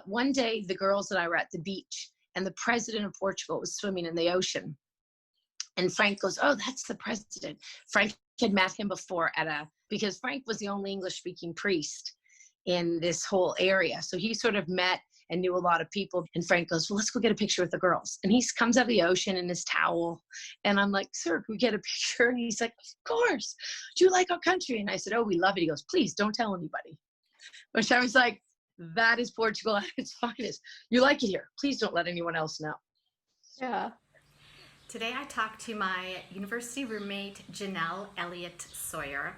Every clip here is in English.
one day the girls and I were at the beach and the president of Portugal was swimming in the ocean. And Frank goes, oh, that's the president. Frank had met him before because Frank was the only English speaking priest in this whole area. So he sort of met and knew a lot of people. And Frank goes, well, let's go get a picture with the girls. And he comes out of the ocean in his towel. And I'm like, sir, can we get a picture? And he's like, of course. Do you like our country? And I said, oh, we love it. He goes, please don't tell anybody. Which I was like, that is Portugal at its finest. You like it here. Please don't let anyone else know. Yeah. Today I talked to my university roommate, Ginnelle Elliott Sawyer.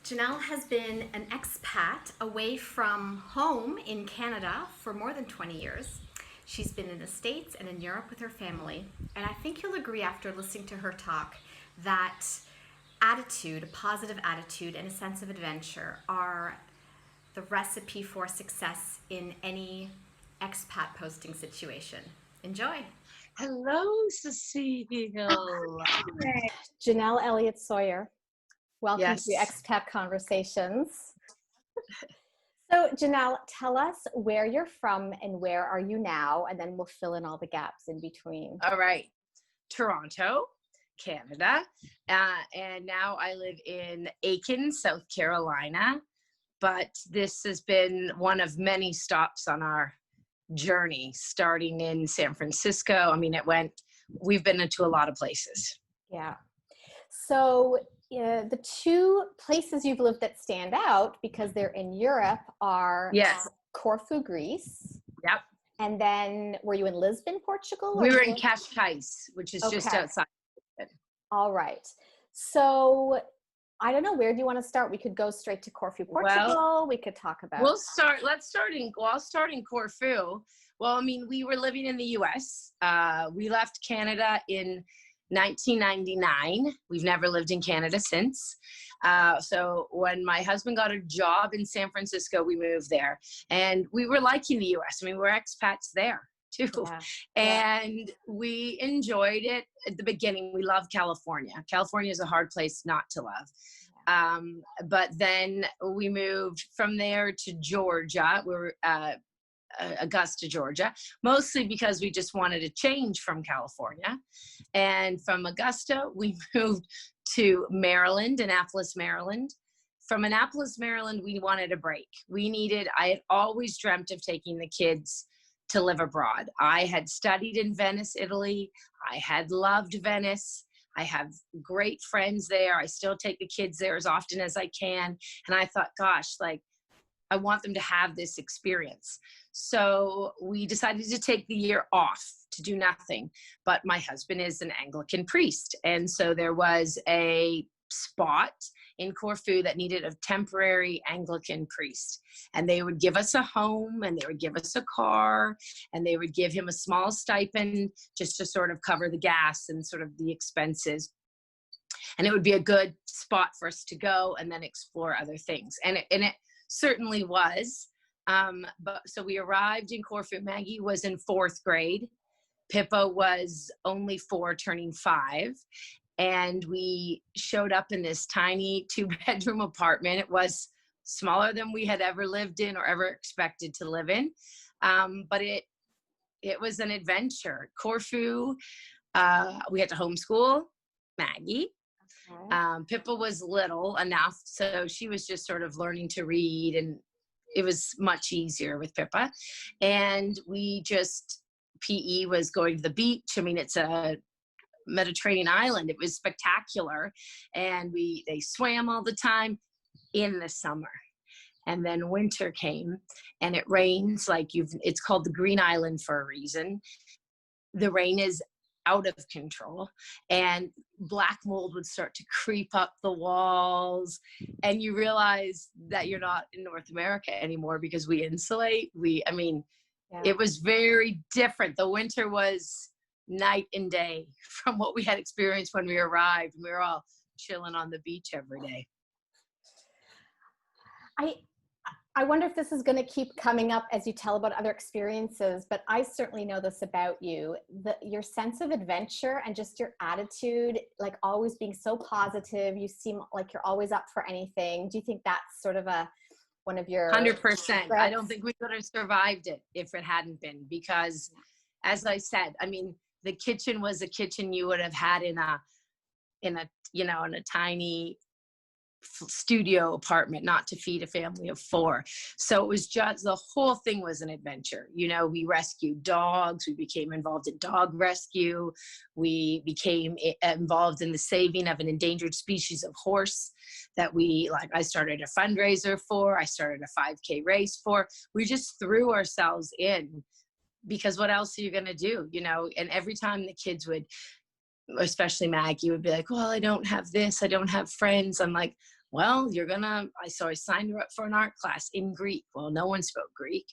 Ginnelle has been an expat away from home in Canada for more than 20 years. She's been in the States and in Europe with her family. And I think you'll agree after listening to her talk that attitude, a positive attitude and a sense of adventure are the recipe for success in any expat posting situation. Enjoy. Hello, Cecile. Ginnelle Elliott Sawyer. Welcome Yes. to Expat Conversations. So Ginnelle, tell us where you're from and where are you now, and then we'll fill in all the gaps in between. All right. Toronto, Canada. And now I live in Aiken, South Carolina. But this has been one of many stops on our journey, starting in San Francisco. I mean, we've been into a lot of places. Yeah. So the two places you've lived that stand out because they're in Europe are Yes. Corfu, Greece. Yep. And then were you in Lisbon, Portugal? We were in Cascais, which is just Okay. outside. All right. So I don't know, where do you want to start? We could go straight to Corfu, Portugal. We could talk about. Let's start in Corfu. Well, I mean, we were living in the US. We left Canada in 1999. We've never lived in Canada since. So when my husband got a job in San Francisco, we moved there. And we were liking the US. I mean, we're expats there too. Yeah. And we enjoyed it at the beginning. We loved California. California is a hard place not to love. But then we moved from there to Georgia. We're Augusta, Georgia, mostly because we just wanted a change from California. And from Augusta, we moved to Maryland, Annapolis, Maryland. From Annapolis, Maryland, we wanted a break. I had always dreamt of taking the kids to live abroad. I had studied in Venice, Italy. I had loved Venice. I have great friends there. I still take the kids there as often as I can. And I thought, gosh, I want them to have this experience. So we decided to take the year off to do nothing. But my husband is an Anglican priest. And so there was a spot in Corfu that needed a temporary Anglican priest. And they would give us a home, and they would give us a car, and they would give him a small stipend just to sort of cover the gas and sort of the expenses. And it would be a good spot for us to go and then explore other things. And it certainly was. So we arrived in Corfu. Maggie was in 4th grade. Pippa was only 4, turning 5. And we showed up in this tiny 2-bedroom apartment. It was smaller than we had ever lived in or ever expected to live in. But it was an adventure. Corfu, we had to homeschool Maggie. Okay. Pippa was little enough, so she was just sort of learning to read, and it was much easier with Pippa. And PE was going to the beach. I mean, it's a Mediterranean island. It was spectacular. And they swam all the time in the summer. And then winter came and it rains it's called the Green Island for a reason. The rain is out of control and black mold would start to creep up the walls, and you realize that you're not in North America anymore because we insulate. It was very different. The winter was night and day from what we had experienced when we arrived. We were all chilling on the beach every day. I wonder if this is going to keep coming up as you tell about other experiences, but I certainly know this about you, your sense of adventure and just your attitude, like always being so positive. You seem like you're always up for anything. Do you think that's sort of one of your 100%. I don't trips? think we could have survived it if it hadn't been, because as I said, I mean, the kitchen was a kitchen you would have had in a in a tiny studio apartment, not to feed a family of 4. So it was just, the whole thing was an adventure. We rescued dogs. We became involved in dog rescue. We became involved in the saving of an endangered species of horse that I started a fundraiser for. I started a 5K race for. We just threw ourselves in, because what else are you going to do? And every time the kids would, especially Maggie, would be like, well, I don't have this, I don't have friends. I'm like, well, so I signed her up for an art class in Greek. Well, no one spoke Greek.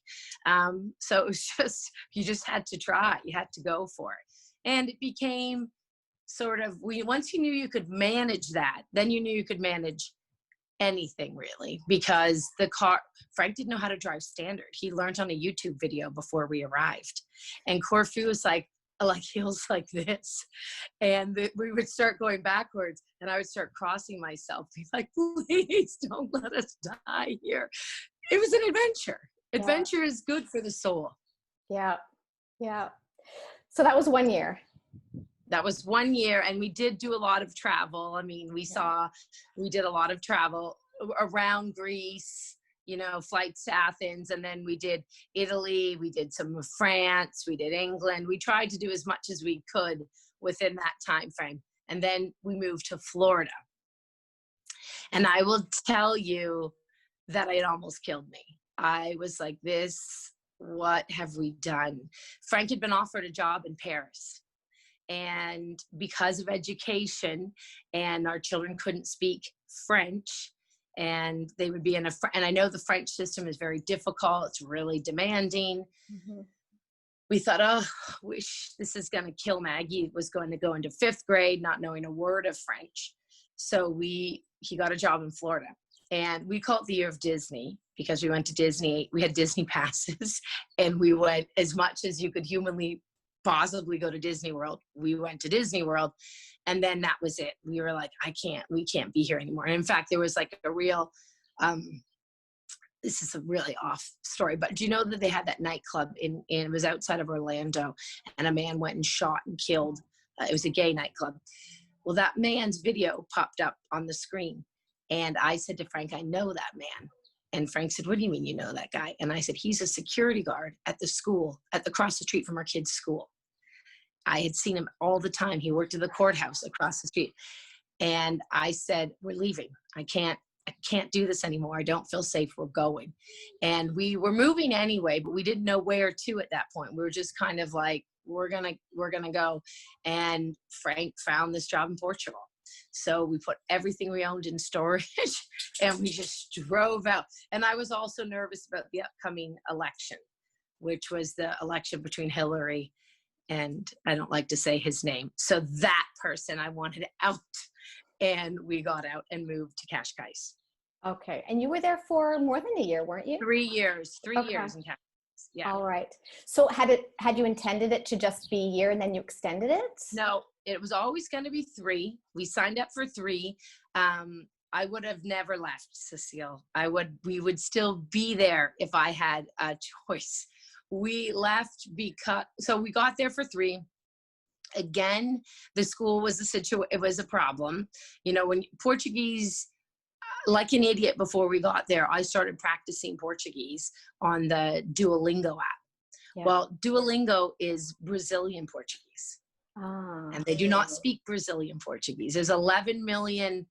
So it was just, you just had to try, you had to go for it. And it became sort of, once you knew you could manage that, then you knew you could manage anything, really, because Frank didn't know how to drive standard. He learned on a YouTube video before we arrived. And Corfu was like hills like this, and we would start going backwards, and I would start crossing myself, be like, please don't let us die here. It was an adventure. Adventure is good for the soul. Yeah. So that was 1 year. That was 1 year, and we did do a lot of travel. I mean, we did a lot of travel around Greece, flights to Athens, and then we did Italy, we did some of France, we did England. We tried to do as much as we could within that time frame. And then we moved to Florida. And I will tell you that it almost killed me. I was like, what have we done? Frank had been offered a job in Paris. And because of education, and our children couldn't speak French, and they would be and I know the French system is very difficult. It's really demanding. Mm-hmm. We thought, this is going to kill Maggie. Was going to go into 5th grade, not knowing a word of French. So he got a job in Florida, and we call it the year of Disney, because we went to Disney. We had Disney passes, and we went as much as you could humanly possibly go to Disney World. We went to Disney World, and then that was it. We were like, we can't be here anymore. And in fact, there was like a real, this is a really off story, but do you know that they had that nightclub it was outside of Orlando, and a man went and shot and killed, it was a gay nightclub. Well, that man's video popped up on the screen, and I said to Frank, I know that man. And Frank said, what do you mean you know that guy? And I said, he's a security guard at the school, across the street from our kids' school. I had seen him all the time. He worked at the courthouse across the street. And I said, we're leaving. I can't do this anymore. I don't feel safe. We're going. And we were moving anyway, but we didn't know where to at that point. We were just kind of like, we're going to go. And Frank found this job in Portugal. So we put everything we owned in storage, and we just drove out. And I was also nervous about the upcoming election, which was the election between Hillary and I don't like to say his name. So that person I wanted out, and we got out and moved to Cascais. Okay. And you were there for more than a year, weren't you? 3 years, 3 years in Cascais. Yeah. All right. So had you intended it to just be a year and then you extended it? No, it was always going to be 3. We signed up for 3. I would have never left, Cecile. We would still be there if I had a choice. We left so we got there for 3. Again, the school was it was a problem. When Portuguese, like an idiot before we got there, I started practicing Portuguese on the Duolingo app. Yeah. Well, Duolingo is Brazilian Portuguese. And they do not speak Brazilian Portuguese. There's 11 million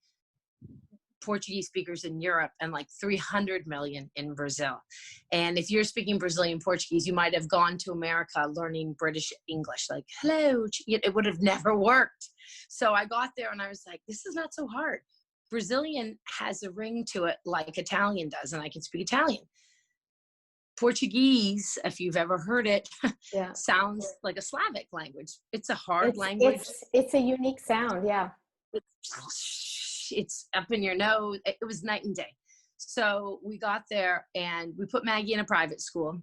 Portuguese speakers in Europe and like 300 million in Brazil. And if you're speaking Brazilian Portuguese, you might have gone to America learning British English, like, hello, it would have never worked. So I got there and I was like, this is not so hard. Brazilian has a ring to it like Italian does, and I can speak Italian. Portuguese, if you've ever heard it, sounds like a Slavic language. It's a hard language. It's a unique sound, yeah. It's up in your nose. It was night and day. So we got there and we put Maggie in a private school,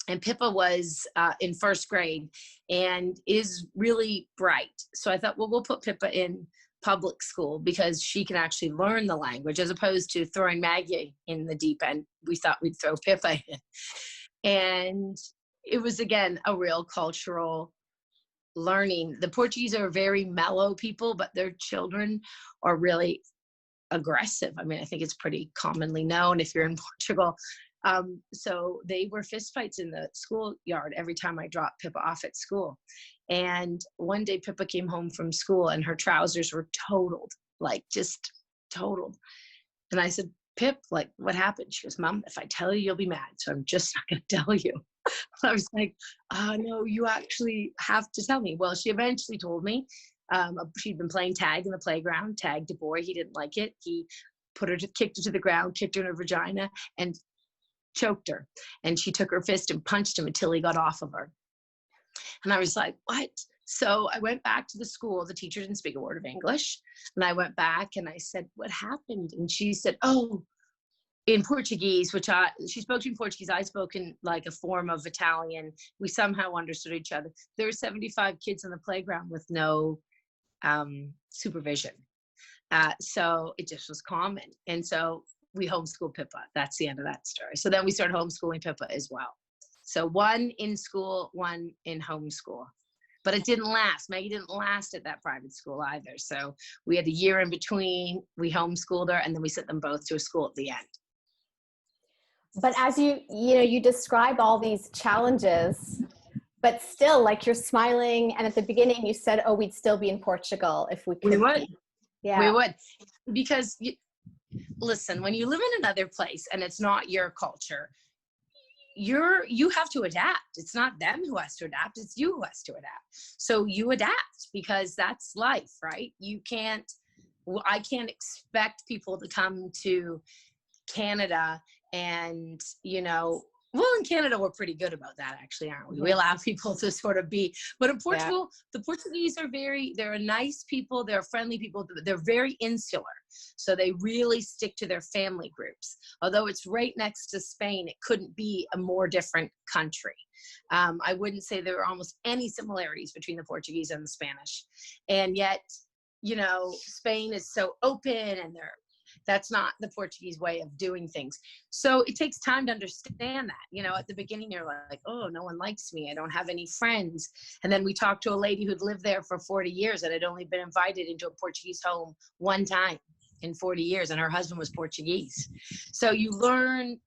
and Pippa was in 1st grade and is really bright. So I thought, well, we'll put Pippa in public school because she can actually learn the language as opposed to throwing Maggie in the deep end. We thought we'd throw Pippa in. And it was, again, a real cultural learning. The Portuguese are very mellow people, but their children are really aggressive. I mean, I think it's pretty commonly known if you're in Portugal. So they were fistfights in the schoolyard every time I dropped Pippa off at school. And one day Pippa came home from school and her trousers were totaled, like just totaled. And I said, Pip, like, what happened? She goes, Mom, if I tell you, you'll be mad. So I'm just not going to tell you. I was like, no, you actually have to tell me. Well, she eventually told me. She'd been playing tag in the playground, tagged a boy. He didn't like it. He kicked her to the ground, kicked her in her vagina, and choked her. And she took her fist and punched him until he got off of her. And I was like, what? So I went back to the school. The teacher didn't speak a word of English. And I went back and I said, what happened? And she said, oh, in Portuguese, she spoke in Portuguese. I spoke in like a form of Italian. We somehow understood each other. There were 75 kids in the playground with no supervision. So it just was common. And so we homeschooled Pippa. That's the end of that story. So then we started homeschooling Pippa as well. So one in school, one in homeschool. But it didn't last. Maggie didn't last at that private school either. So we had a year in between. We homeschooled her, and then we sent them both to a school at the end. But as you describe all these challenges, but still, like, you're smiling. And at the beginning you said, oh, we'd still be in Portugal if we could. We would. Yeah. We would. Because, listen, when you live in another place and it's not your culture, you have to adapt. It's not them who has to adapt. It's you who has to adapt. So you adapt because that's life, right? I can't expect people to come to Canada and, well, in Canada, we're pretty good about that, actually, aren't we? We allow people to sort of be, but in Portugal, The Portuguese they're a nice people. They're friendly people. They're very insular. So they really stick to their family groups. Although it's right next to Spain, it couldn't be a more different country. I wouldn't say there are almost any similarities between the Portuguese and the Spanish. And yet, Spain is so open and that's not the Portuguese way of doing things. So it takes time to understand that. At the beginning, you're like, oh, no one likes me. I don't have any friends. And then we talked to a lady who'd lived there for 40 years and had only been invited into a Portuguese home one time in 40 years. And her husband was Portuguese. So you learn,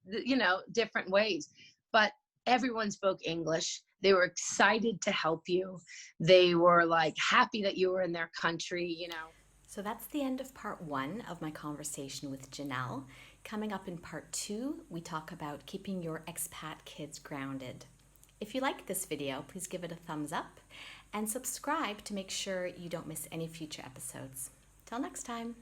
different ways. But everyone spoke English. They were excited to help you. They were like happy that you were in their country, So that's the end of part 1 of my conversation with Ginnelle. Coming up in part 2, we talk about keeping your expat kids grounded. If you like this video, please give it a thumbs up and subscribe to make sure you don't miss any future episodes. Till next time.